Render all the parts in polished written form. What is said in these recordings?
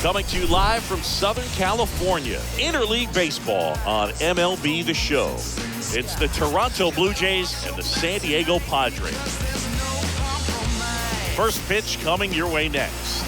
Coming to you live from Southern California, Interleague Baseball on MLB The Show. It's the Toronto Blue Jays and the San Diego Padres. First pitch coming your way next.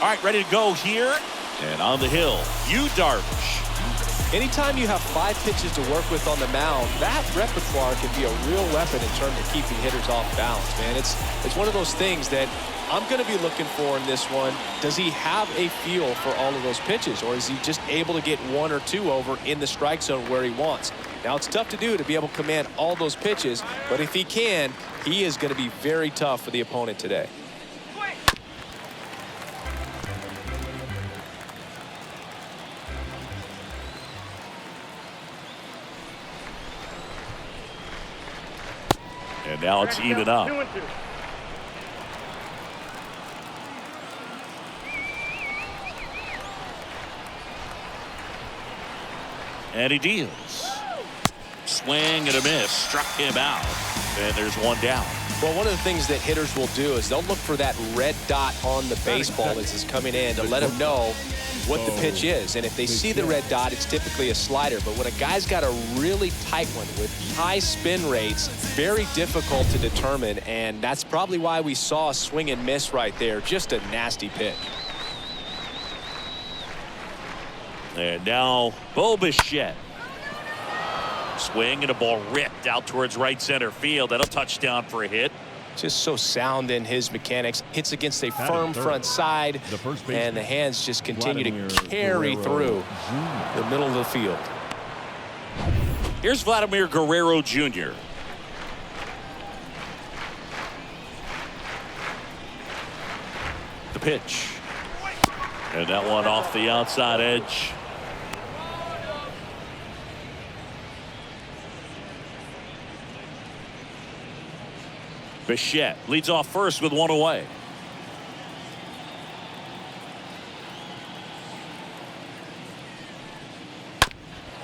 All right, ready to go here. And on the hill, Yu Darvish. Anytime you have 5 pitches to work with on the mound, that repertoire can be a real weapon in terms of keeping hitters off balance, man. It's one of those things that I'm going to be looking for in this one. Does he have a feel for all of those pitches, or is he just able to get 1 or 2 over in the strike zone where he wants? Now, it's tough to do to be able to command all those pitches, but if he can, he is going to be very tough for the opponent today. And now it's even up. And he deals. Swing and a miss. Struck him out. And there's one down. Well, one of the things that hitters will do is they'll look for that red dot on the baseball as it's coming in to let them know what the pitch is. And if they see the red dot, it's typically a slider. But when a guy's got a really tight one with high spin rates, very difficult to determine. And that's probably why we saw a swing and miss right there. Just a nasty pitch. And now Bo Bichette. Swing and a ball ripped out towards right center field. That'll touchdown for a hit. Just so sound in his mechanics. Hits against a firm front side, and the hands just continue to carry through the middle of the field. Here's Vladimir Guerrero Jr. The pitch. And that one off the outside edge. Bichette leads off first with 1 away.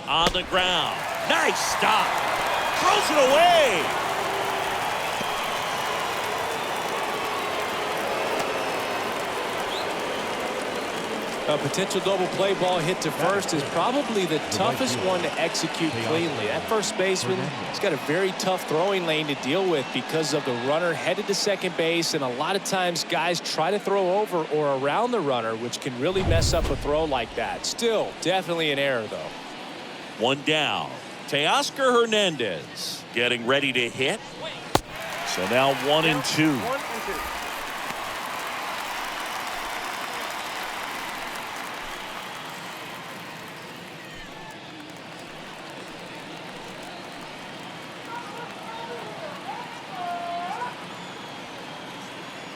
On the ground. Nice stop. Throws it away. A potential double play ball hit to first is probably the toughest one to execute cleanly. That first baseman has got a very tough throwing lane to deal with because of the runner headed to second base, and a lot of times guys try to throw over or around the runner, which can really mess up a throw like that. Still, definitely an error, though. One down. Teoscar Hernandez getting ready to hit. So now 1-2.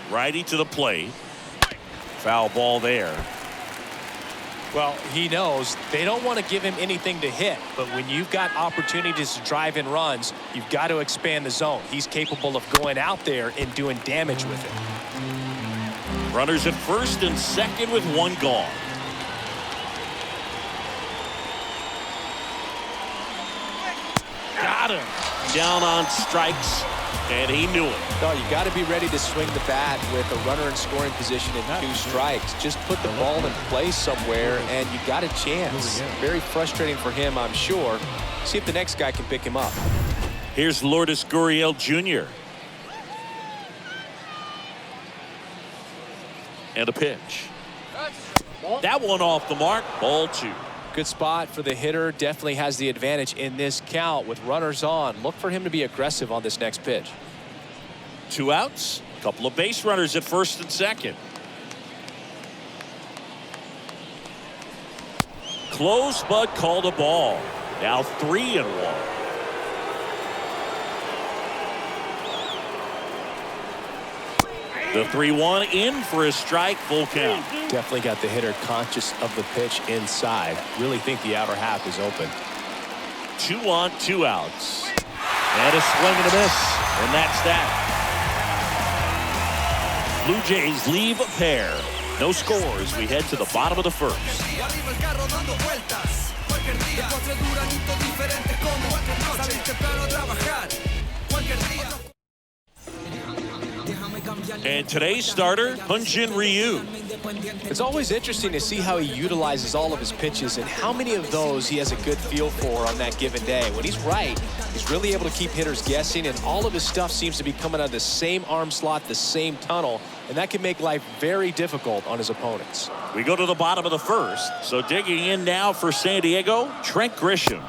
Righty to the plate. Foul ball there. Well, he knows they don't want to give him anything to hit, but when you've got opportunities to drive in runs, you've got to expand the zone. He's capable of going out there and doing damage with it. Runners at first and second with 1 gone. Got him. Down on strikes. And he knew it. No, you got to be ready to swing the bat with a runner in scoring position and 2 strikes. Just put the ball in place somewhere, and you got a chance. Very frustrating for him, I'm sure. See if the next guy can pick him up. Here's Lourdes Gurriel Jr. And a pitch. That one off the mark. Ball 2. Good spot for the hitter. Definitely has the advantage in this count with runners on. Look for him to be aggressive on this next pitch. 2 outs. A couple of base runners at first and second. Close, but called a ball. Now 3-1. The 3-1 in for a strike, full count. Definitely got the hitter conscious of the pitch inside. Really think the outer half is open. 2 on, 2 outs. And a swing and a miss. And that's that. Blue Jays leave a pair. No score as we head to the bottom of the first. And today's starter, Hyunjin Ryu. It's always interesting to see how he utilizes all of his pitches and how many of those he has a good feel for on that given day. When he's right, he's really able to keep hitters guessing, and all of his stuff seems to be coming out of the same arm slot, the same tunnel, and that can make life very difficult on his opponents. We go to the bottom of the first. So digging in now for San Diego, Trent Grisham.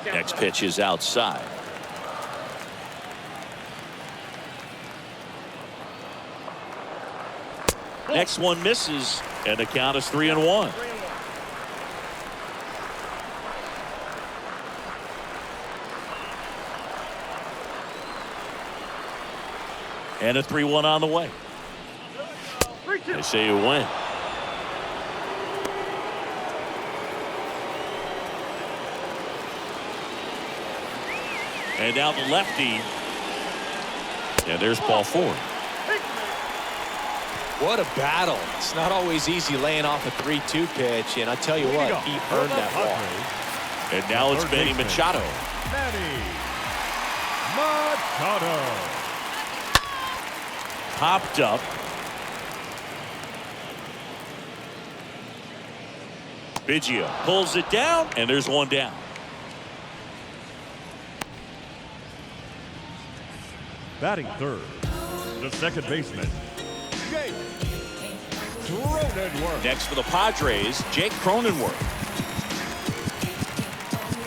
Next pitch is outside. Next one misses, and the count is 3-1. And a 3-1 on the way. They say you win. And now the lefty. And there's ball 4. What a battle. It's not always easy laying off a 3-2 pitch, and I tell you what, he earned that ball. And now it's Manny Machado. Manny Machado. Popped up. Biggio pulls it down, and there's one down. Batting third, the second baseman, Jake Cronenworth. Next for the Padres, Jake Cronenworth.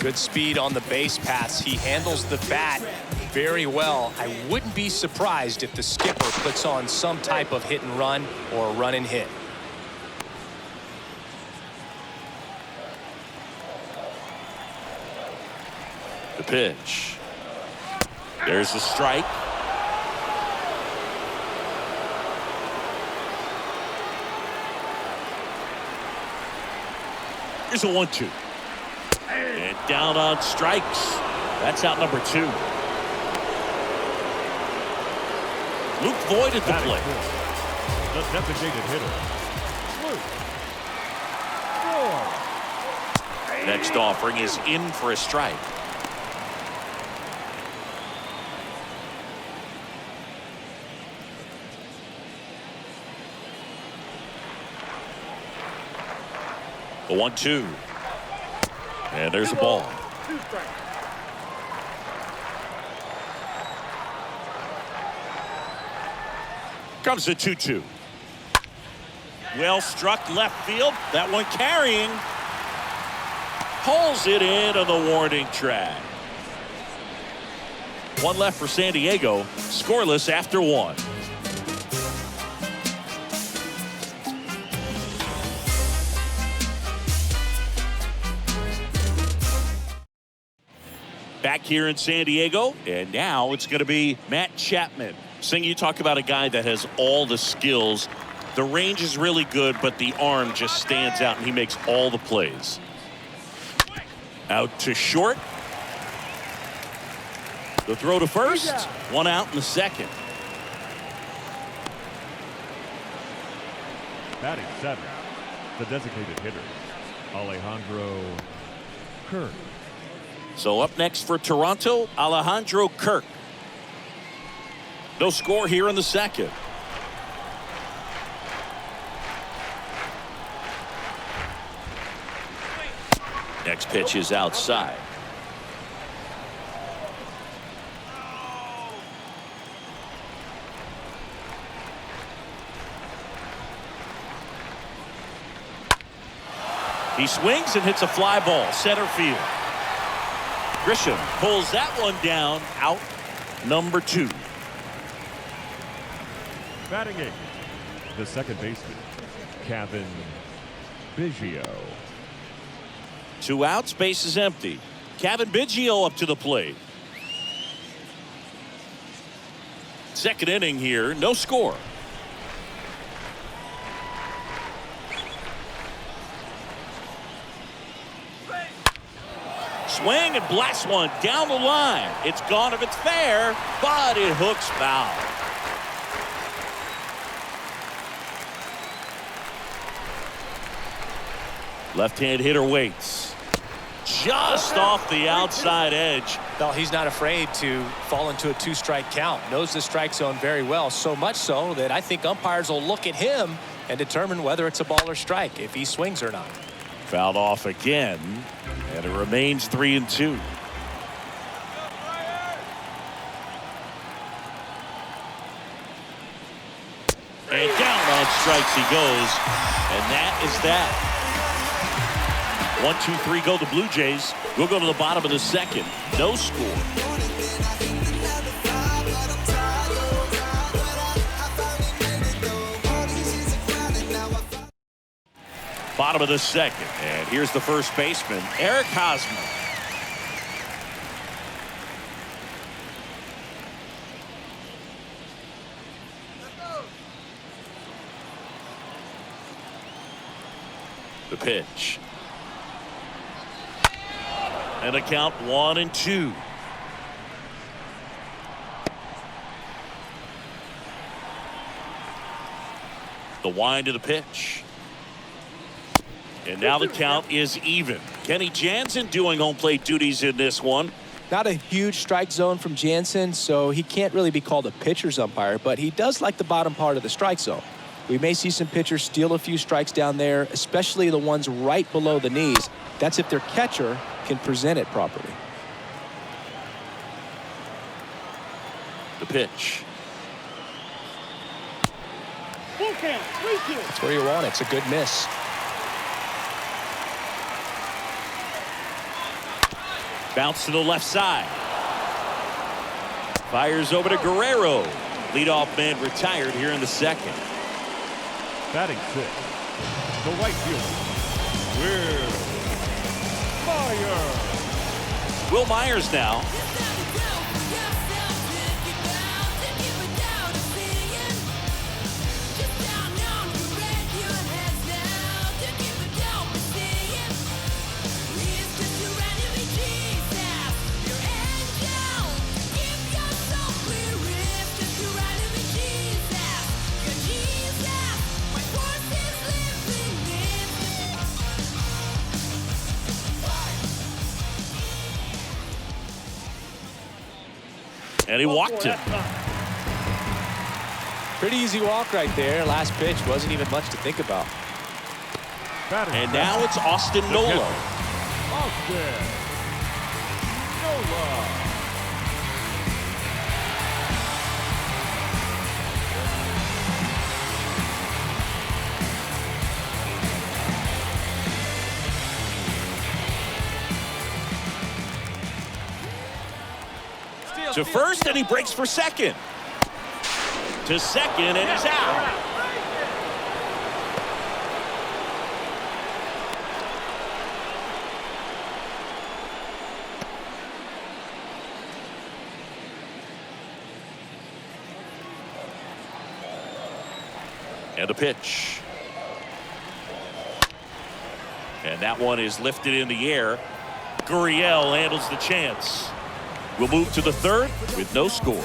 Good speed on the base paths. He handles the bat very well. I wouldn't be surprised if the skipper puts on some type of hit and run or a run and hit. The pitch. There's the strike. Here's a 1-2. And down on strikes. That's out number 2. Luke Voigt at the plate. The designated hitter, Luke Voigt. Next offering is in for a strike. The 1-2. And there's a ball. Comes the 2-2. Well struck left field. That one carrying. Pulls it in on the warning track. One left for San Diego. Scoreless after 1. Back here in San Diego, and now it's going to be Matt Chapman. Sing, you talk about a guy that has all the skills. The range is really good, but the arm just stands out, and he makes all the plays. Out to short. The throw to first. One out in the second. Batting seventh, the designated hitter, Alejandro Kerr. So up next for Toronto, Alejandro Kerr. No score here in the second. Next pitch is outside. He swings and hits a fly ball, center field. Grisham pulls that one down, out number 2. Batting eighth, the second baseman, Cavan Biggio. 2 outs, base is empty. Cavan Biggio up to the plate. Second inning here, no score. Swing and blast one down the line. It's gone if it's fair, but it hooks foul. Left-hand hitter waits. Just off the outside edge. No, he's not afraid to fall into a 2-strike count. Knows the strike zone very well, so much so that I think umpires will look at him and determine whether it's a ball or strike, if he swings or not. Fouled off again, and it remains 3-2. And down on strikes he goes, and that is that. 1-2-3 go the Blue Jays. We'll go to the bottom of the second. No score. Bottom of the second, and here's the first baseman, Eric Hosmer. The pitch. And a count 1-2. The wind of the pitch. And now the count is even. Kenny Jansen doing home plate duties in this one. Not a huge strike zone from Jansen, so he can't really be called a pitcher's umpire, but he does like the bottom part of the strike zone. We may see some pitchers steal a few strikes down there, especially the ones right below the knees. That's if their catcher can present it properly. The pitch. That's where you want it. It's a good miss. Bounce to the left side. Fires over to Guerrero. Leadoff man retired here in the second. Batting sixth, the right fielder, Will Myers now. And he walked him. Pretty easy walk right there. Last pitch wasn't even much to think about. And now it's Austin Nola. Austin Nola. To first, and he breaks for second. To second, and he's out. And a pitch. And that one is lifted in the air. Gurriel handles the chance. We'll move to the third with no score.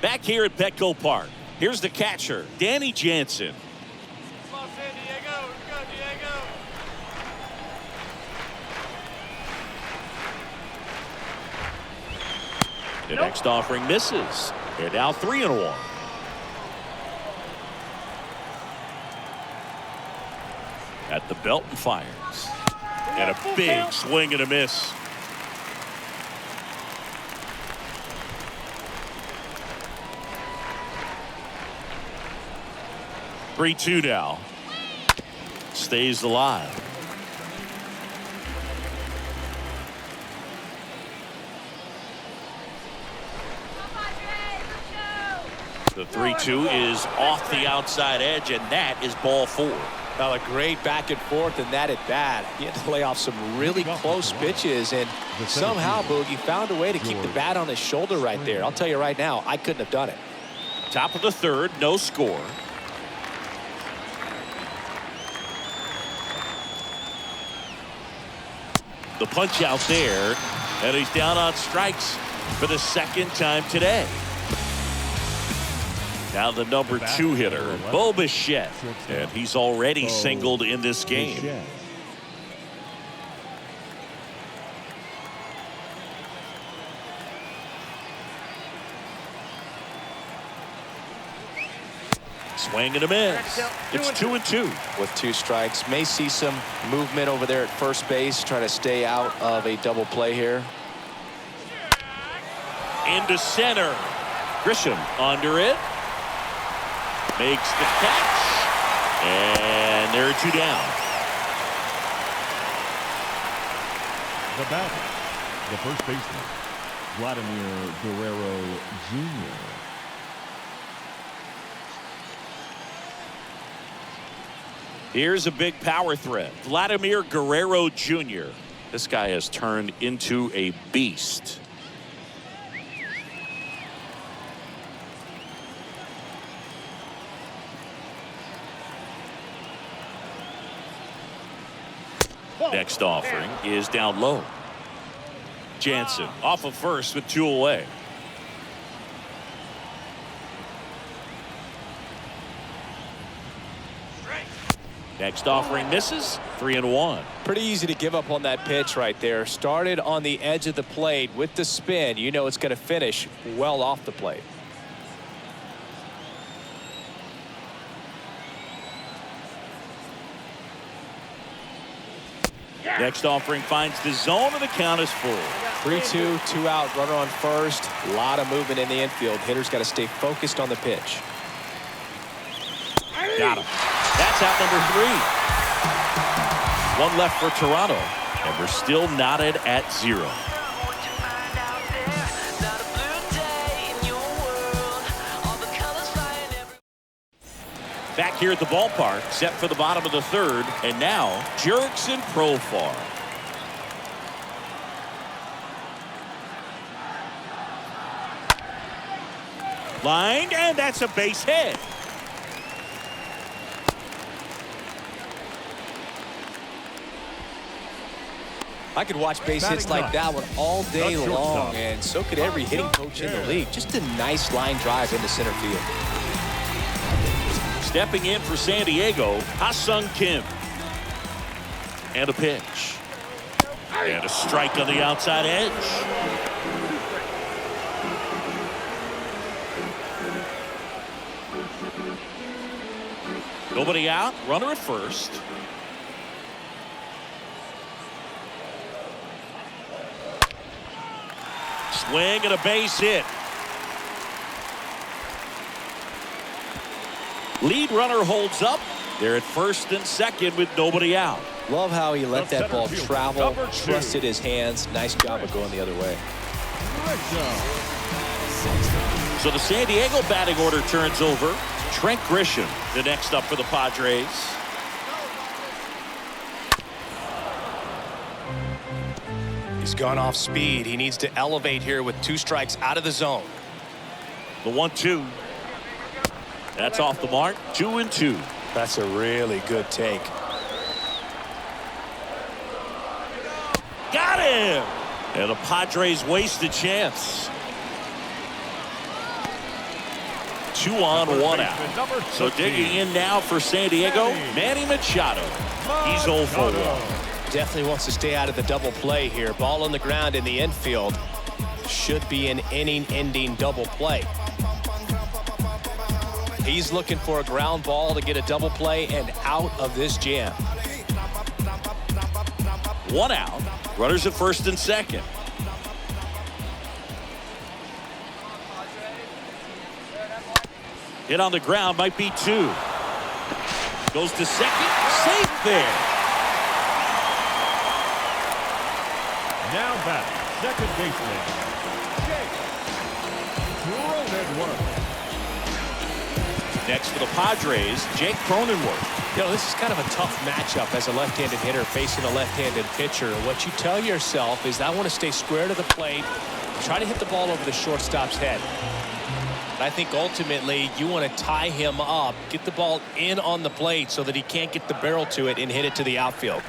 Back here at Petco Park, here's the catcher, Danny Jansen. Come on, San Diego. Let's go, Diego. The next offering misses. They're now 3-1. At the belt and fires. And a big swing and a miss. Three-2 now. Stays alive. The 3-2 is off the outside edge, and that is ball 4. Well, a great back and forth, and that at bat. He had to lay off some really close pitches, and somehow Boogie found a way to keep the bat on his shoulder right there. I'll tell you right now, I couldn't have done it. Top of the third, no score. The punch out there, And he's down on strikes for the second time today. Now the number 2 hitter, Bichette, and he's already singled in this game. Swing and a miss. It's 2-2. With 2 strikes, may see some movement over there at first base, trying to stay out of a double play here. Into center. Grisham under it. Makes the catch. And there are 2 down. The batter, the first baseman, Vladimir Guerrero Jr. Here's a big power threat. Vladimir Guerrero Jr. This guy has turned into a beast. Next offering is down low. Jansen off of first with 2 away. Next offering misses. 3-1. Pretty easy to give up on that pitch right there. Started on the edge of the plate with the spin. You know it's going to finish well off the plate. Next offering finds the zone, and the count is full. 3-2, 2 out, runner on first. A lot of movement in the infield. Hitter's got to stay focused on the pitch. Got him. That's out number 3. 1 left for Toronto, and we're still knotted at 0. Back here at the ballpark, set for the bottom of the 3rd, and now Jurickson Profar. Lined, and that's a base hit. I could watch base hits like that one all day long, and so could every hitting coach in the league. Just a nice line drive into center field. Stepping in for San Diego, Ha-Sung Kim. And a pitch. And a strike on the outside edge. Nobody out, runner at first. Swing and a base hit. Lead runner holds up. They're at first and second with nobody out. Love how he let that ball travel, trusted his hands. Nice job of going the other way. So the San Diego batting order turns over. Trent Grisham, the next up for the Padres. He's gone off speed. He needs to elevate here with 2 strikes out of the zone. The 1-2. That's off the mark. 2-2. That's a really good take. Got him! And the Padres waste a chance. 2 on, 1 out. So digging in now for San Diego, Manny Machado. He's 0 for 1. Definitely wants to stay out of the double play here. Ball on the ground in the infield. Should be an inning-ending double play. He's looking for a ground ball to get a double play and out of this jam. 1 out. Runners at first and second. Hit on the ground, might be 2. Goes to second, safe there. Now back, second baseman, Cronenworth. Next for the Padres, Jake Cronenworth. You know, this is kind of a tough matchup as a left-handed hitter facing a left-handed pitcher. What you tell yourself is, I want to stay square to the plate, try to hit the ball over the shortstop's head. I think ultimately you want to tie him up, get the ball in on the plate so that he can't get the barrel to it and hit it to the outfield.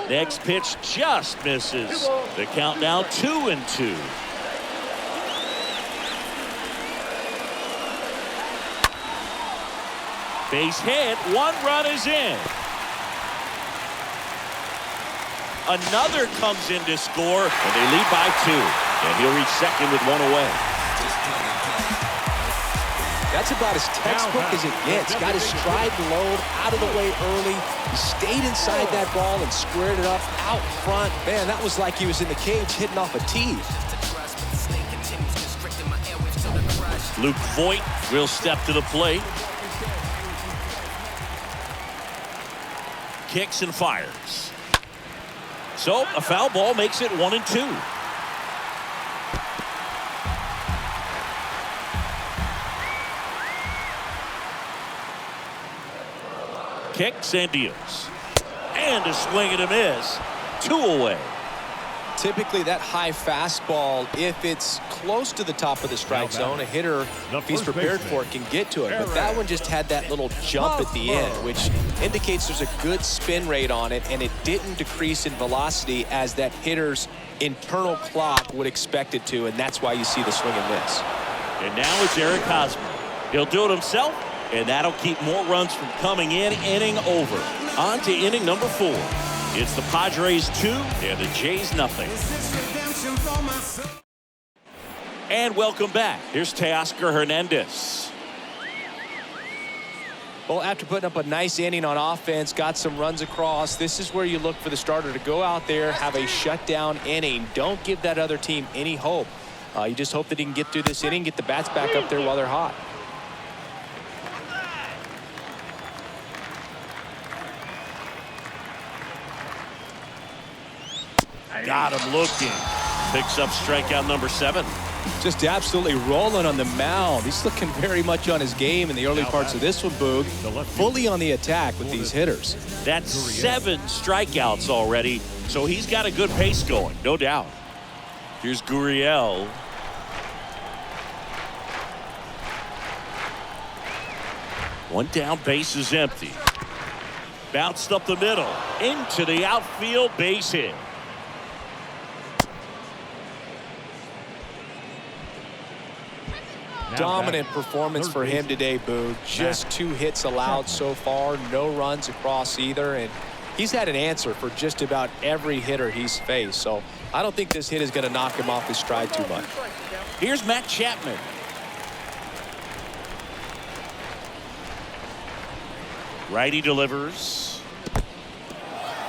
Next pitch just misses. The count now 2-2. Base hit, 1 run is in. Another comes in to score, and they lead by 2. And he'll reach second with 1 away. That's about as textbook as it gets. Got his stride low, out of the way early. He stayed inside that ball and squared it up out front. Man, that was like he was in the cage hitting off a tee. Luke Voigt will step to the plate. Kicks and fires. So a foul ball makes it 1-2. Kicks and deals. And a swing and a miss. 2 away. Typically that high fastball, if it's close to the top of the strike zone, a hitter, if he's prepared for it, can get to it. But that one just had that little jump at the end, which indicates there's a good spin rate on it, and it didn't decrease in velocity as that hitter's internal clock would expect it to, and that's why you see the swing and miss. And now it's Eric Hosmer. He'll do it himself, and that'll keep more runs from coming in. Inning over. On to inning number 4. It's the Padres 2 and the Jays nothing. And welcome back. Here's Teoscar Hernandez. Well, after putting up a nice inning on offense, got some runs across, this is where you look for the starter to go out there, have a shutdown inning. Don't give that other team any hope. You just hope that he can get through this inning, get the bats back up there while they're hot. Got him looking. Picks up strikeout number 7. Just absolutely rolling on the mound. He's looking very much on his game in the early parts of this one, Boog. Fully on the attack with these hitters. That's 7 strikeouts already, so he's got a good pace going, no doubt. Here's Gurriel. One down, base is empty. Bounced up the middle, into the outfield, base hit. Dominant performance for him today, Boog. Just 2 hits allowed so far, no runs across either, and he's had an answer for just about every hitter he's faced. So I don't think this hit is going to knock him off his stride too much. Here's Matt Chapman. Righty delivers.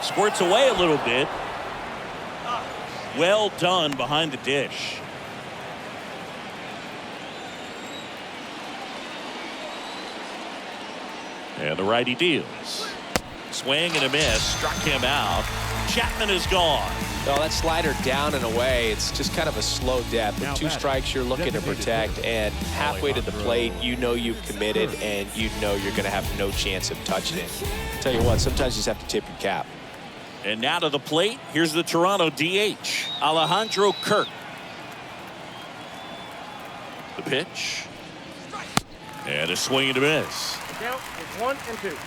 Squirts away a little bit. Well done behind the dish. And the righty deals. Swing and a miss. Struck him out. Chapman is gone. Well, that slider down and away, it's just kind of a slow death. With 2 strikes, you're looking to protect, and halfway to the plate, you know you've committed, and you know you're going to have no chance of touching it. Tell you what, sometimes you just have to tip your cap. And now to the plate, here's the Toronto DH, Alejandro Kerr. The pitch. And a swing and a miss. Count is 1 and 2.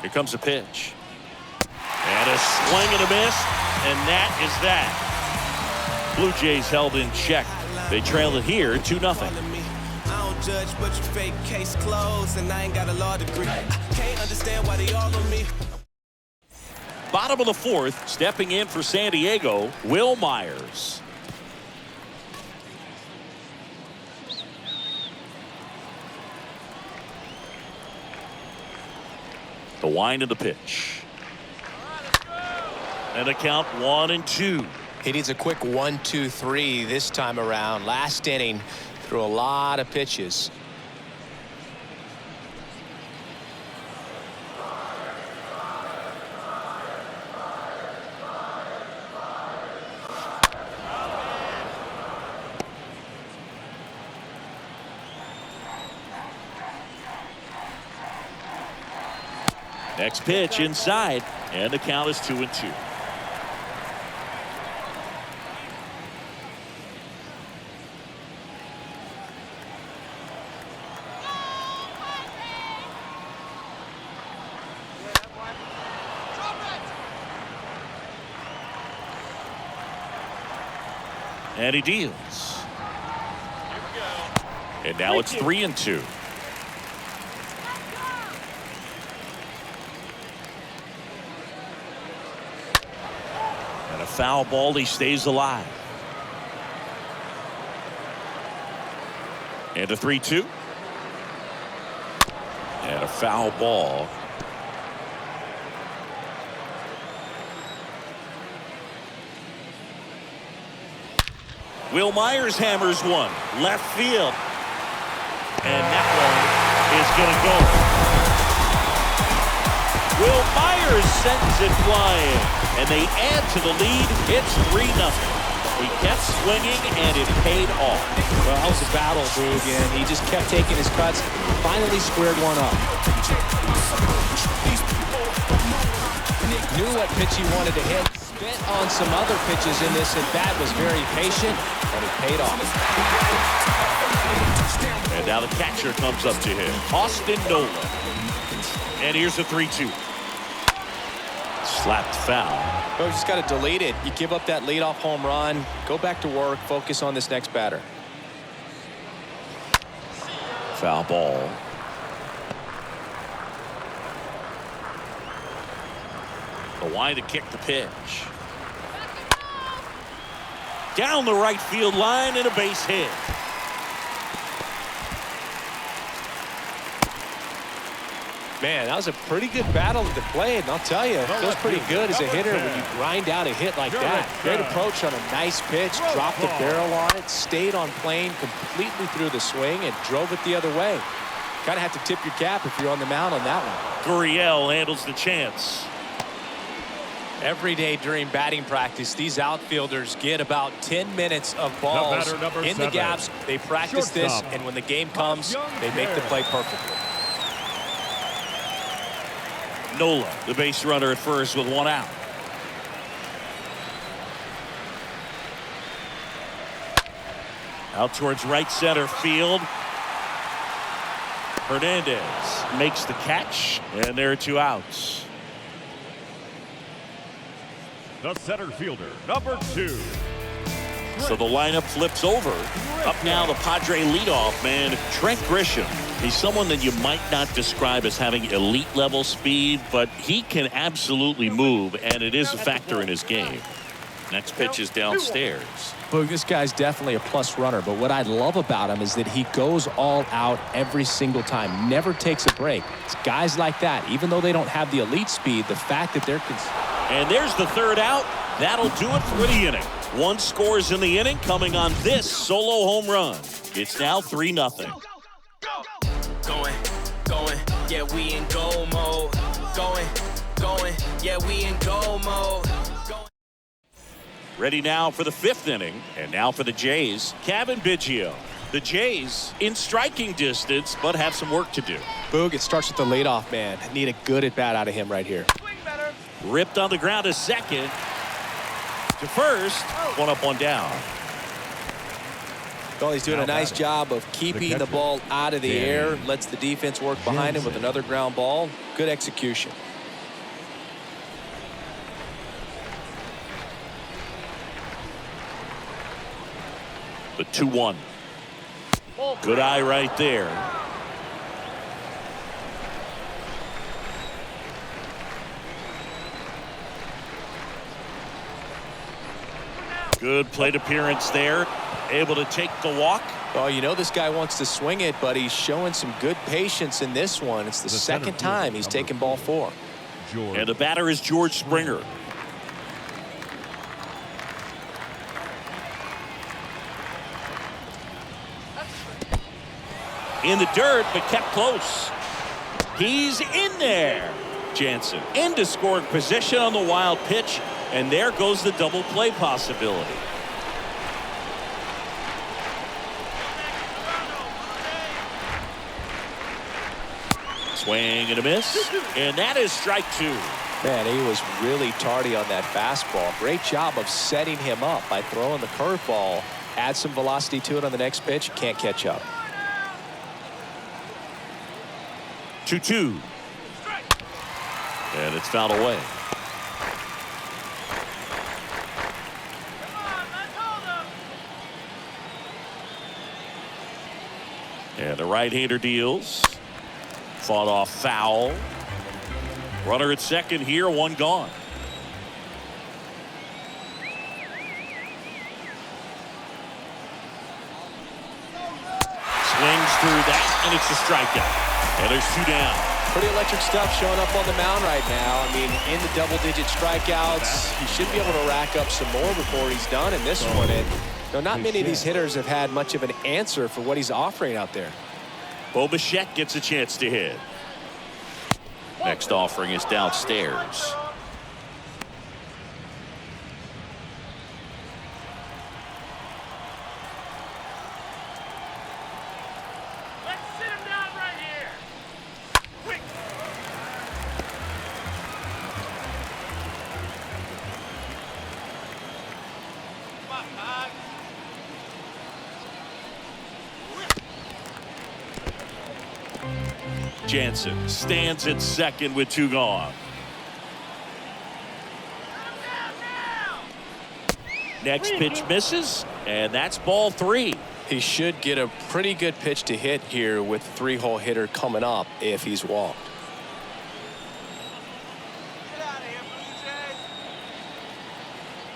Here comes a pitch. And a swing and a miss. And that is that. Blue Jays held in check. They trailed it here 2-0. I don't judge, but you fake case closed, and I ain't got a law degree. I can't understand why they all on me. Bottom of the 4th, stepping in for San Diego, Will Myers. The wind of the pitch. And the count 1-2. He needs a quick 1-2-3 this time around. Last inning, threw a lot of pitches. Next pitch inside, and the count is 2-2. And he deals. And now it's 3-2. And a foul ball. He stays alive. And a 3-2. And a foul ball. Will Myers hammers one. Left field. And that one is going to go. Will Myers sends it flying. And they add to the lead. It's 3-0. He kept swinging, and it paid off. Well, that was a battle, Boog, and he just kept taking his cuts. Finally squared one up. Knew what pitch he wanted to hit. Spent on some other pitches in this, and bat was very patient, and it paid off. And now the catcher comes up to him, Austin Nola. And here's a 3-2. Slapped foul. Oh, you just got to delete it. You give up that leadoff home run, go back to work, focus on this next batter. Foul ball. The line to kick the pitch. Down the right field line and a base hit. Man, that was a pretty good battle at the plate, and I'll tell you, it feels pretty good as a hitter when you grind out a hit like that. Great approach on a nice pitch, dropped the barrel on it, stayed on plane completely through the swing, and drove it the other way. Kind of have to tip your cap if you're on the mound on that one. Gurriel handles the chance. Every day during batting practice, these outfielders get about 10 minutes of balls in the gaps. They practice this, and when the game comes, they make the play perfectly. Nola, the base runner at first with one out. Out towards right center field. Hernandez makes the catch, and there are 2 outs. The center fielder, number 2. So the lineup flips over. Up now, the Padre leadoff man, Trent Grisham. He's someone that you might not describe as having elite level speed, but he can absolutely move, and it is a factor in his game. Next pitch is downstairs. Boog, this guy's definitely a plus runner, but what I love about him is that he goes all out every single time, never takes a break. It's guys like that, even though they don't have the elite speed, the fact that they're... And there's the 3rd out. That'll do it for the inning. 1 scores in the inning coming on this solo home run. It's now 3-0. Going, yeah, we in go mode. Going, yeah, we in go mode. Ready now for the 5th inning, and now for the Jays, Kevin Biggio. The Jays in striking distance, but have some work to do. Boog, it starts with the leadoff man. Need a good at-bat out of him right here. Ripped on the ground to second. To first, 1 up, 1 down. Well, he's doing a nice job of keeping the ball out of the air. Lets the defense work behind him with another ground ball. Good execution. The 2-1. Good eye right there. Good plate appearance there. Able to take the walk. Well, you know this guy wants to swing it, but he's showing some good patience in this one. It's the second time he's taken ball 4. And the batter is George Springer. In the dirt, but kept close. He's in there. Jansen into scoring position on the wild pitch, and there goes the double play possibility. Swing and a miss, and that is strike 2. Man, he was really tardy on that fastball. Great job of setting him up by throwing the curveball. Add some velocity to it on the next pitch. Can't catch up. 2-2. And it's fouled away. And the right-hander deals. Fought off foul. Runner at second here, one gone. Swings through that, and it's a strikeout. And there's two down. Pretty electric stuff showing up on the mound right now. I mean, in the double-digit strikeouts, he should be able to rack up some more before he's done in this one. And not many of these hitters have had much of an answer for what he's offering out there. Bo Bichette gets a chance to hit. Next offering is downstairs. Let's sit him down right here. Quick. Come on, Pog. Jansen stands at second with two gone. Next pitch misses, and that's ball three. He should get a pretty good pitch to hit here with the three-hole hitter coming up if he's walked. Get out of here, Blue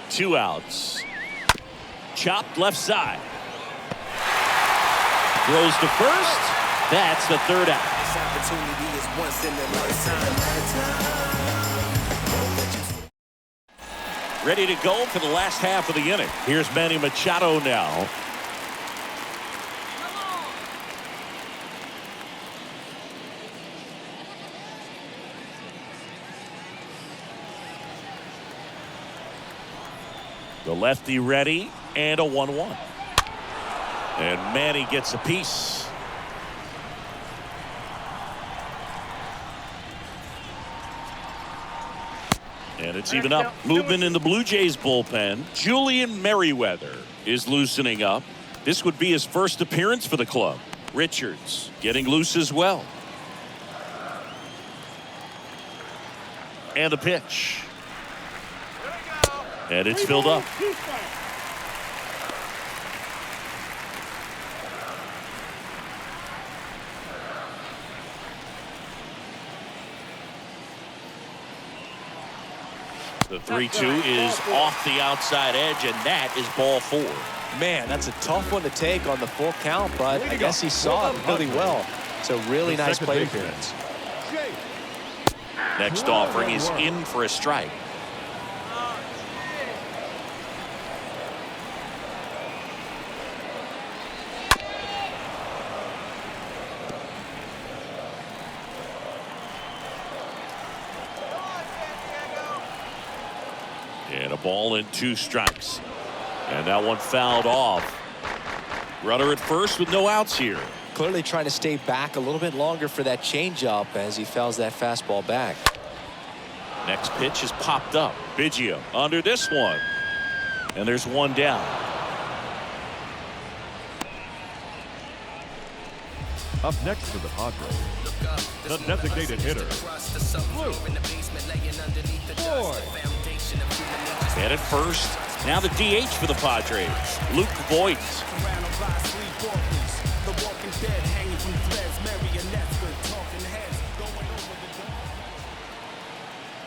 Jays. Two outs. Chopped left side. Throws to first. That's the third out. This opportunity is once in a lifetime. Ready to go for the last half of the inning. Here's Manny Machado now. The lefty ready, and a 1-1. And Manny gets a piece. And it's even up. Movement in the Blue Jays bullpen. Julian Merriweather is loosening up. This would be his first appearance for the club. Richards getting loose as well. And the pitch. And it's filled up. The 3-2 is off the outside edge, and that is ball four. Man, that's a tough one to take on the full count, but I guess he saw it really well. It's a really nice plate appearance. Next offering is in for a strike. And a ball and two strikes. And that one fouled off. Runner at first with no outs here. Clearly trying to stay back a little bit longer for that changeup as he fouls that fastball back. Next pitch is popped up. Biggio under this one. And there's one down. Up next for the Padres, the designated hitter, Blue. Boy. And at first, now the DH for the Padres, Luke Voigt.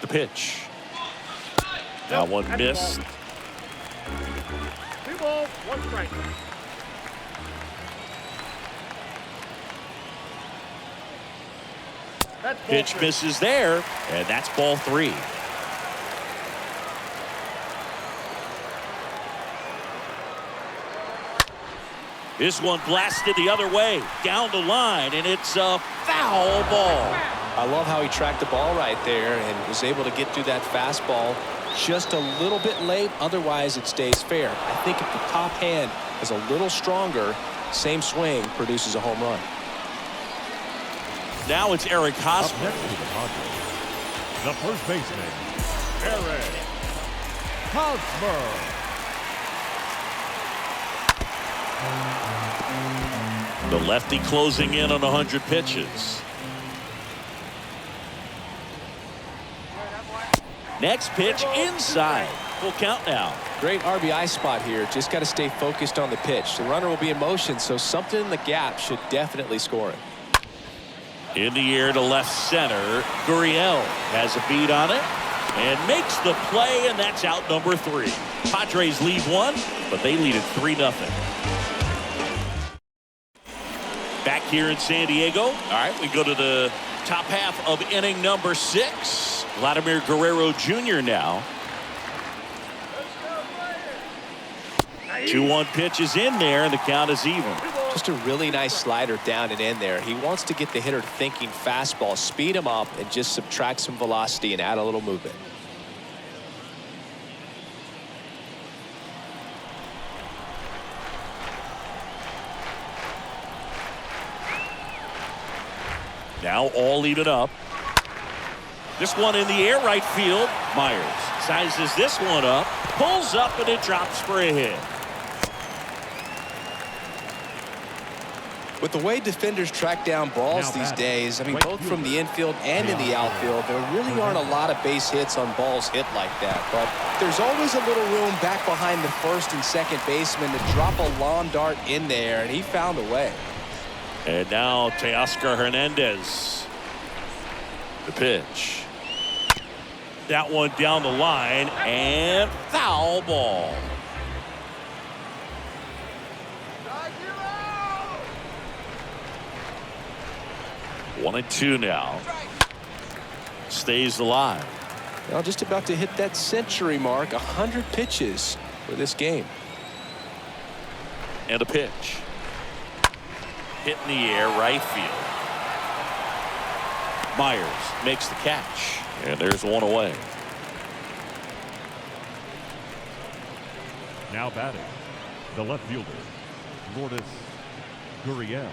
The pitch. That one missed. 2 balls, 1 strike. Pitch misses there, and that's ball three. This one blasted the other way, down the line, and it's a foul ball. I love how he tracked the ball right there and was able to get through that fastball just a little bit late. Otherwise, it stays fair. I think if the top hand is a little stronger, same swing produces a home run. Now it's Eric Up Hosmer. next to the Padres, the first baseman, Eric Hosmer. The lefty closing in on 100 pitches. Next pitch inside. Full count now. Great RBI spot here. Just got to stay focused on the pitch. The runner will be in motion, so something in the gap should definitely score it. In the air to left center. Gurriel has a beat on it and makes the play, and that's out number 3. Padres lead 1, but they lead it 3-0. Back here in San Diego. All right, we go to the top half of inning number 6. Vladimir Guerrero Jr. now. 2-1 pitch is in there, and the count is even. Just a really nice slider down and in there. He wants to get the hitter thinking fastball, speed him up, and just subtract some velocity and add a little movement. Now all even up. This one in the air, right field. Myers sizes this one up, pulls up, and it drops for a hit. With the way defenders track down balls these days, I mean, both from the infield and in the outfield, there really aren't a lot of base hits on balls hit like that. But there's always a little room back behind the first and second baseman to drop a lawn dart in there, and he found a way. And now Teoscar Hernandez. The pitch. That one down the line, and foul ball. One and 2 now. Stays alive. Now just about to hit that century mark, 100 pitches for this game. And a pitch. Hit in the air, right field. Myers makes the catch, and there's one away. Now batting, the left fielder, Lourdes Gurriel.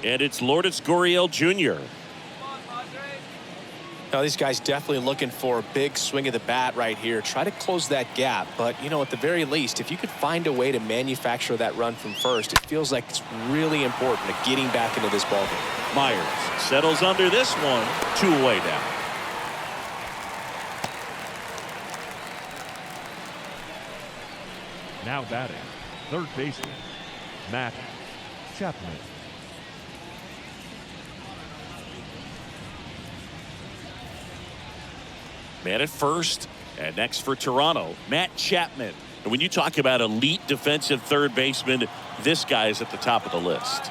And it's Lourdes Gurriel Jr. Now these guys definitely looking for a big swing of the bat right here. Try to close that gap, but you know, at the very least, if you could find a way to manufacture that run from first, it feels like it's really important to getting back into this ballgame. Myers settles under this one. 2 away now. Now batting, third baseman, Matt Chapman. Man at first, and next for Toronto, Matt Chapman. And when you talk about elite defensive third baseman, this guy is at the top of the list.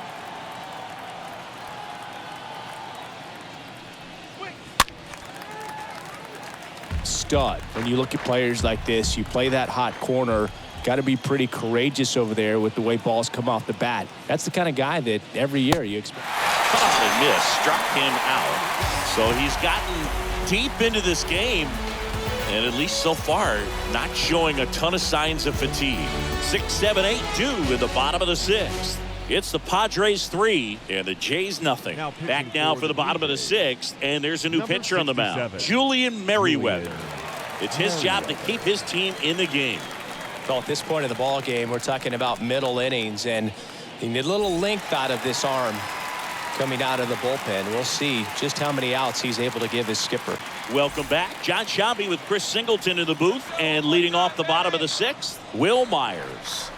Stud. When you look at players like this, you play that hot corner, got to be pretty courageous over there with the way balls come off the bat. That's the kind of guy that every year you expect. Oh, miss, struck him out. So he's gotten deep into this game, and at least so far, not showing a ton of signs of fatigue. 6, 7, 8 due in the bottom of the 6th. It's the Padres 3 and the Jays nothing. Back now for the bottom of the 6th, and there's a new pitcher on the mound, Julian Merriweather. It's his job to keep his team in the game. Well, at this point in the ball game, we're talking about middle innings, and you need a little length out of this arm coming out of the bullpen. We'll see just how many outs he's able to give his skipper. Welcome back. John Shambi with Chris Singleton in the booth, and leading off the bottom of the 6th, Will Myers.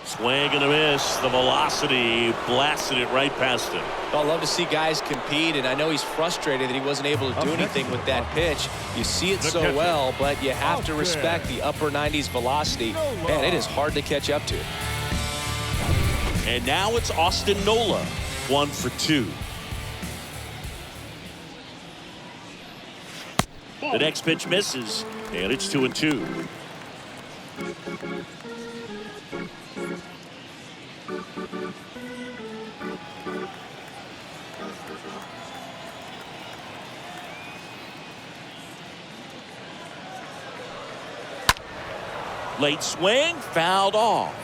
Swing and a miss. The velocity blasted it right past him. Well, I love to see guys compete, and I know he's frustrated that he wasn't able to do anything with that pitch. You see it so well, but you have to respect the upper 90s velocity. Man, it is hard to catch up to. And now it's Austin Nola, 1 for 2. The next pitch misses, and it's 2 and 2. Late swing, fouled off.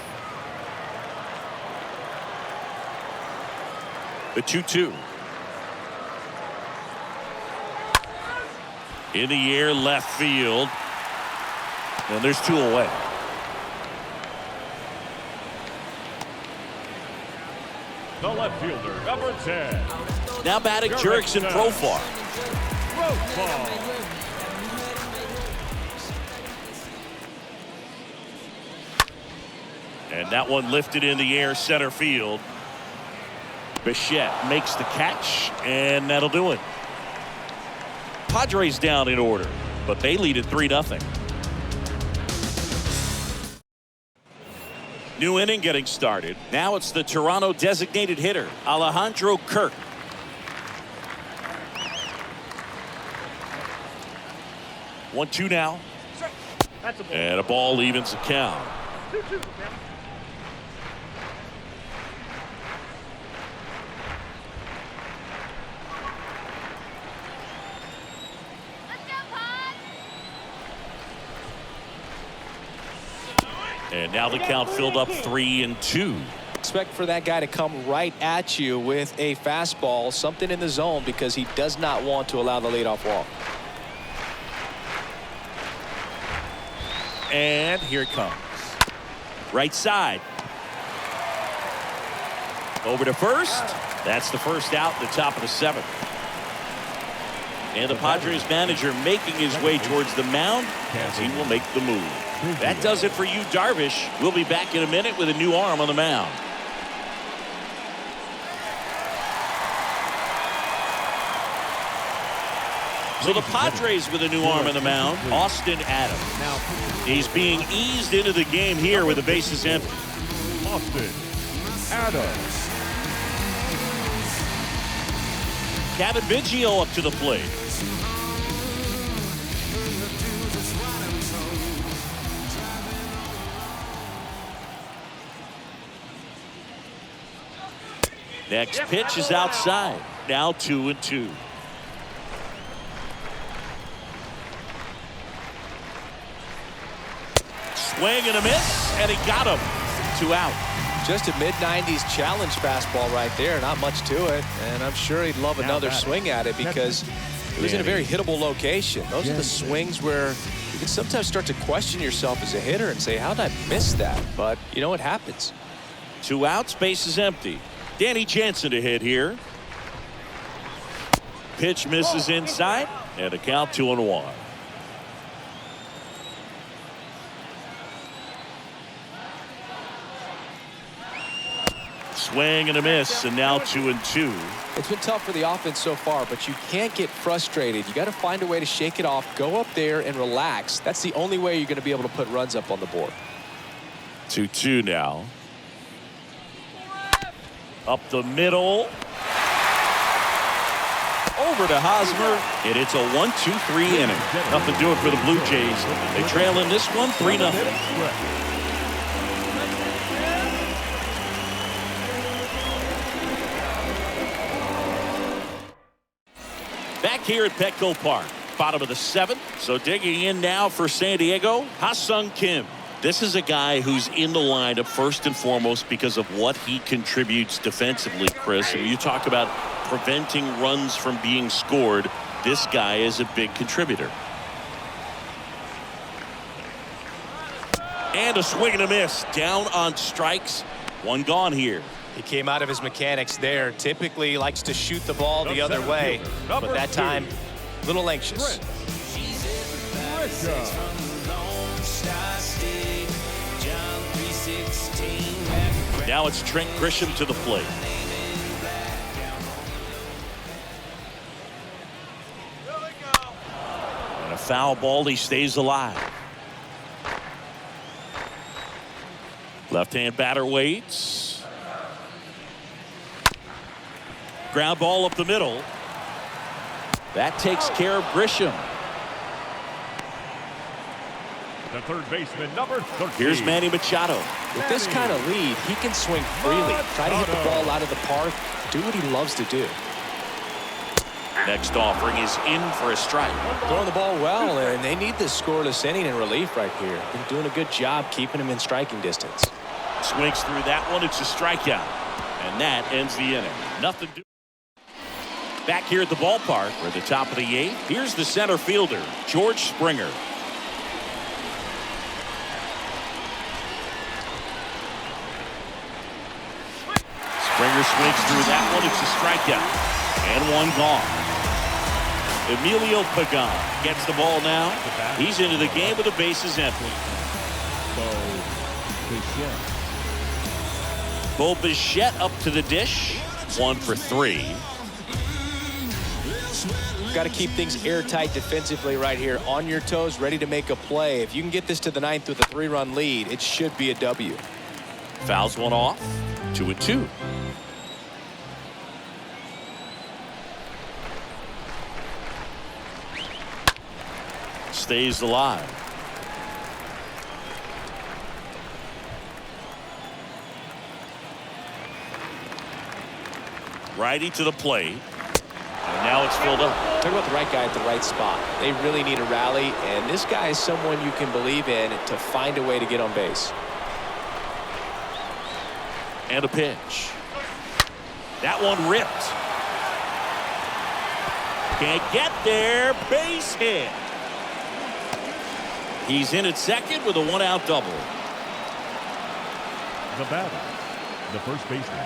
The 2-2. In the air, left field. And there's 2 away. The left fielder, number 10. Now batting Jurickson Profar. And that one lifted in the air center field. Bichette makes the catch, and that'll do it. Padres down in order, but they lead at 3-0. New inning getting started. Now it's the Toronto designated hitter, Alejandro Kerr. One-two now. And a ball evens the count. 2-2. And now the count filled up 3-2. Expect for that guy to come right at you with a fastball, something in the zone, because he does not want to allow the leadoff walk. And here it comes. Right side. Over to first. That's the first out in the top of the 7th. And the Padres manager making his way towards the mound as he will make the move. That does it for you, Darvish. We'll be back in a minute with a new arm on the mound. So the Padres with a new arm on the mound, Austin Adams. He's being eased into the game here with the bases empty. Austin Adams. Kevin Biggio up to the plate. Next pitch is outside. Now 2-2. Swing and a miss, and he got him. 2 out. Just a mid-90s challenge fastball right there. Not much to it. And I'm sure he'd love another swing at it because it was in a very hittable location. Those are the swings where you can sometimes start to question yourself as a hitter and say, how did I miss that? But, you know, it happens. 2 outs, base is empty. Danny Jansen to hit here. Pitch misses inside, and a count 2-1. Swing and a miss, and now 2-2. It's been tough for the offense so far, but you can't get frustrated. You got to find a way to shake it off, go up there and relax. That's the only way you're going to be able to put runs up on the board. 2-2 now. Up the middle. Over to Hosmer, and it's a 1-2-3 inning. Nothing to do it for the Blue Jays. They trail in this one 3-0. Back here at Petco Park, bottom of the 7th. So digging in now for San Diego, Ha-Sung Kim. This is a guy who's in the lineup first and foremost because of what he contributes defensively, Chris. And you talk about preventing runs from being scored. This guy is a big contributor. And a swing and a miss. Down on strikes. One gone here. He came out of his mechanics there. Typically likes to shoot the ball the other way, but that time a little anxious. Now it's Trent Grisham to the plate. And a foul ball, he stays alive. Left-hand batter waits. Ground ball up the middle. That takes care of Grisham. The third baseman, number 13. Here's Manny Machado. With this kind of lead, he can swing freely. Try to hit the ball out of the park. Do what he loves to do. Next offering is in for a strike. Throwing the ball well, and they need this scoreless inning in relief right here. Been doing a good job keeping him in striking distance. Swings through that one. It's a strikeout. And that ends the inning. Nothing to. Back here at the ballpark, we're at the top of the 8th. Here's the center fielder, George Springer. Springer swings through that one. It's a strikeout. And one gone. Emilio Pagan gets the ball now. He's into the game with the bases empty. Bo Bichette up to the dish. 1 for 3. Got to keep things airtight defensively right here. On your toes, ready to make a play. If you can get this to the 9th with a 3-run lead, it should be a W. Fouls one off. 2-2. Stays alive. Righty to the plate. And now it's filled up. Talk about the right guy at the right spot. They really need a rally, and this guy is someone you can believe in to find a way to get on base. And a pitch. That one ripped. Can't get there. Base hit. He's in at second with a 1-out double. The batter, the first baseman.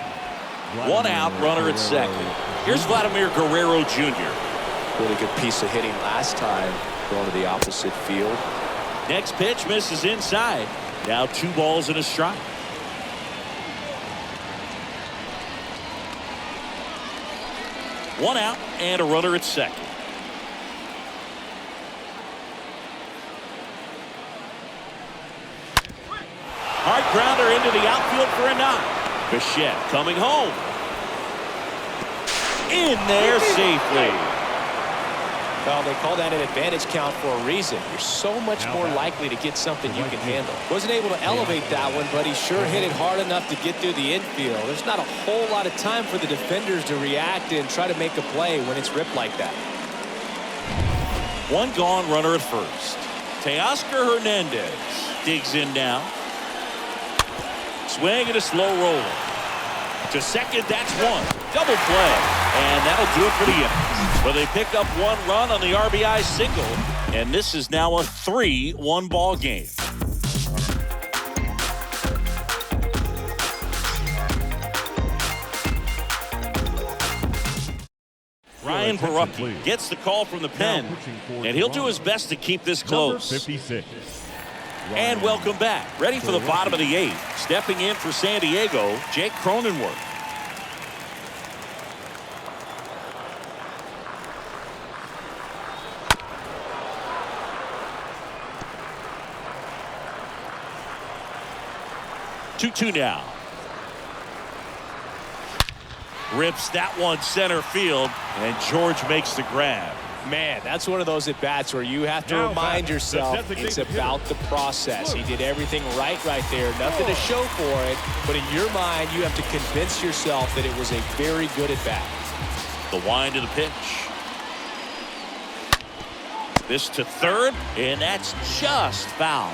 1 out, runner at second. Here's Vladimir Guerrero Jr. Really good piece of hitting last time, going to the opposite field. Next pitch misses inside. Now 2 balls and a strike. One out and a runner at second. Hard grounder into the outfield for a knock. Bichette coming home. In there safely. Well, they call that an advantage count for a reason. You're so much more likely to get something you can handle. Wasn't able to elevate that one, but he sure hit it hard enough to get through the infield. There's not a whole lot of time for the defenders to react and try to make a play when it's ripped like that. 1 gone, runner at first. Teoscar Hernandez digs in now. Swing and a slow roller. To second, that's 1. Double play. And that'll do it for the inning. But they pick up 1 run on the RBI single. And this is now a 3-1 ball game. Ryan Barucki gets the call from the pen. And he'll do his best to keep this close. 56. And welcome back. Ready for the bottom of the 8th. Stepping in for San Diego, Jake Cronenworth. Two now. Rips that one center field, and George makes the grab. Man, that's one of those at-bats where you have to remind yourself it's about the process. He did everything right there. Nothing to show for it, but in your mind, you have to convince yourself that it was a very good at-bat. The wind of the pitch. This to third, and that's just foul.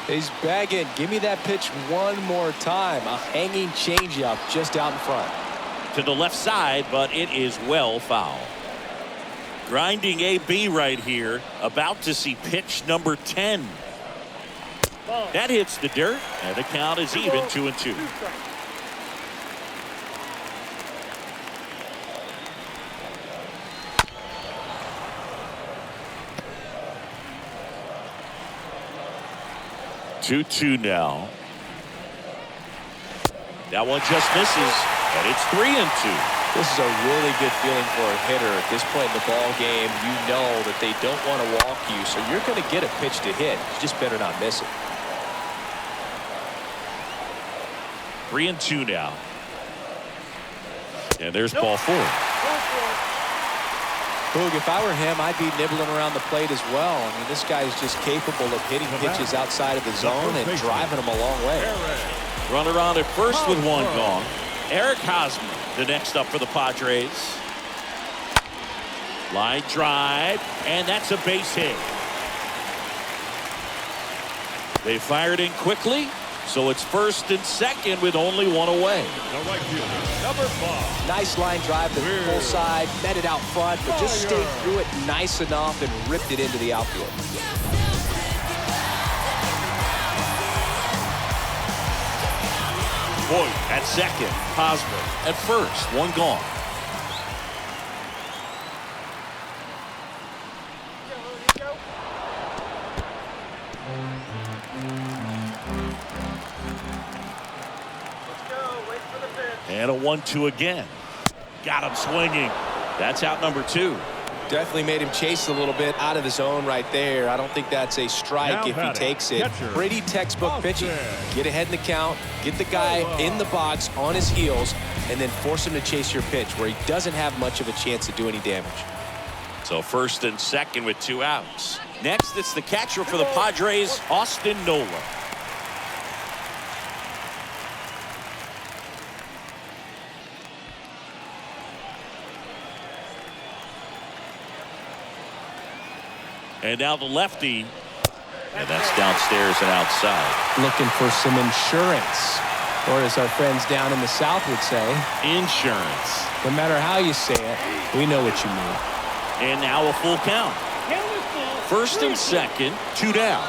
He's begging, give me that pitch one more time. A hanging changeup just out in front. To the left side, but it is well foul. Grinding AB right here, about to see pitch number 10. That hits the dirt, and the count is even 2-2. Two now. That one just misses, and it's 3-2. This is a really good feeling for a hitter at this point in the ball game. You know that they don't want to walk you, so you're going to get a pitch to hit. You just better not miss it. 3-2 now. And there's ball 4. Boog, if I were him, I'd be nibbling around the plate as well. I mean, this guy is just capable of hitting pitches outside of the zone and driving them a long way. Runner on at first with 1 gone. Eric Hosmer, the next up for the Padres. Line drive, and that's a base hit. They fired in quickly, so it's first and second with only 1 away. The right fielder, number 5. Nice line drive to the full side, met it out front, but just stayed through it nice enough and ripped it into the outfield. Voit at second. Hosmer at first. One gone. And a 1-2 again. Got him swinging. That's out number 2. Definitely made him chase a little bit out of the zone right there. I don't think that's a strike if he takes it. Pretty textbook pitching. Get ahead in the count, get the guy in the box on his heels, and then force him to chase your pitch where he doesn't have much of a chance to do any damage. So first and second with 2 outs. Next, it's the catcher for the Padres, Austin Nola. And now the lefty. And that's downstairs and outside. Looking for some insurance. Or as our friends down in the South would say, insurance. No matter how you say it, we know what you mean. And now a full count. First and second, 2 down.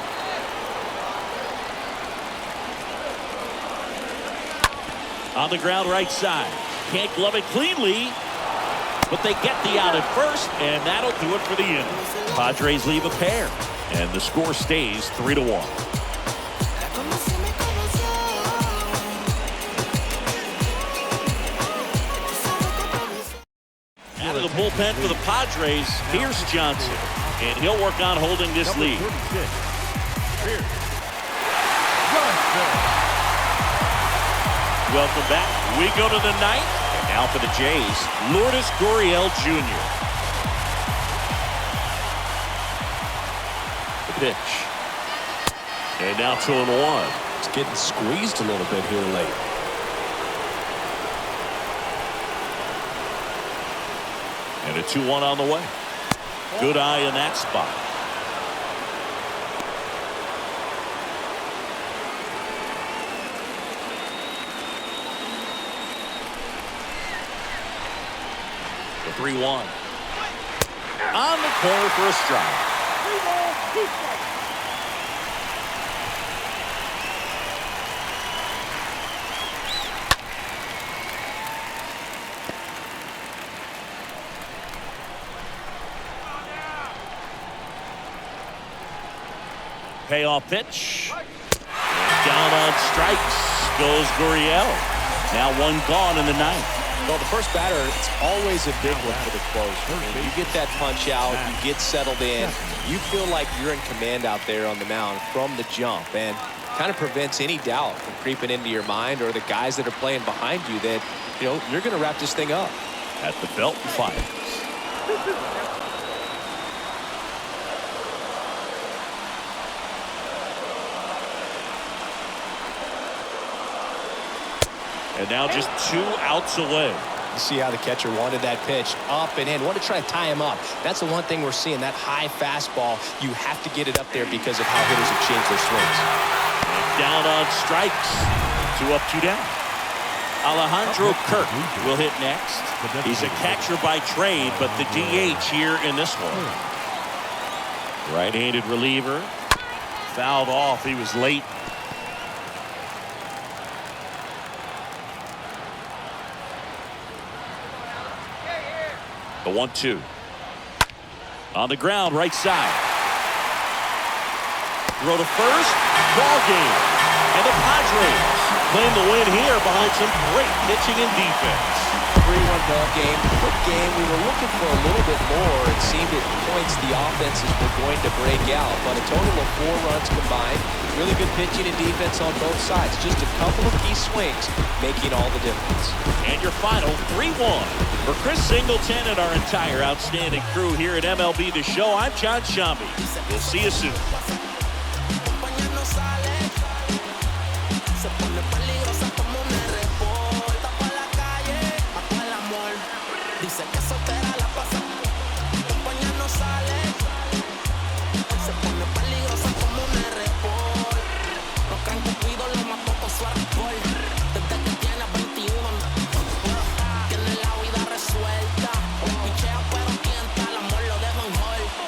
On the ground right side. Can't glove it cleanly. But they get the out at first, and that'll do it for the inning. Padres leave a pair, and the score stays 3-1. Out of the bullpen for the Padres, here's Johnson, and he'll work on holding this lead. Welcome back. We go to the ninth. Now for the Jays, Vladimir Guerrero Jr. The pitch. And now 2-1. It's getting squeezed a little bit here late. And a 2-1 on the way. Good eye in that spot. The 3-1. On the corner for a strike. Payoff pitch. And down on strikes goes Gurriel. Now 1 gone in the ninth. Well, the first batter, it's always a big one for the closer. You get that punch out, you get settled in, you feel like you're in command out there on the mound from the jump, and kind of prevents any doubt from creeping into your mind or the guys that are playing behind you that, you know, you're going to wrap this thing up. At the belt and fires. And now just 2 outs away. You see how the catcher wanted that pitch up and in. Wanted to try to tie him up. That's the one thing we're seeing, that high fastball. You have to get it up there because of how hitters have changed their swings. And down on strikes. 2 up, 2 down. Alejandro Kerr will hit next. He's a catcher by trade, but the DH here in this one. Right-handed reliever. Fouled off. He was late. The 1-2. On the ground, right side. Throw to first. Ball game. And the Padres claim the win here behind some great pitching and defense. 3-1 ball game. Quick game. We were looking for a little bit more. It seemed at points the offenses were going to break out. But a total of 4 runs combined. Really good pitching and defense on both sides. Just a couple of key swings making all the difference. And your final 3-1. For Chris Singleton and our entire outstanding crew here at MLB The Show, I'm John Shambi. We'll see you soon.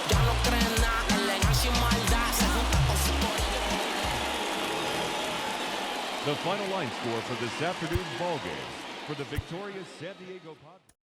Ya no cree nada, elegancia y maldad. the final line score for this afternoon's ball game for the victorious San Diego Padres.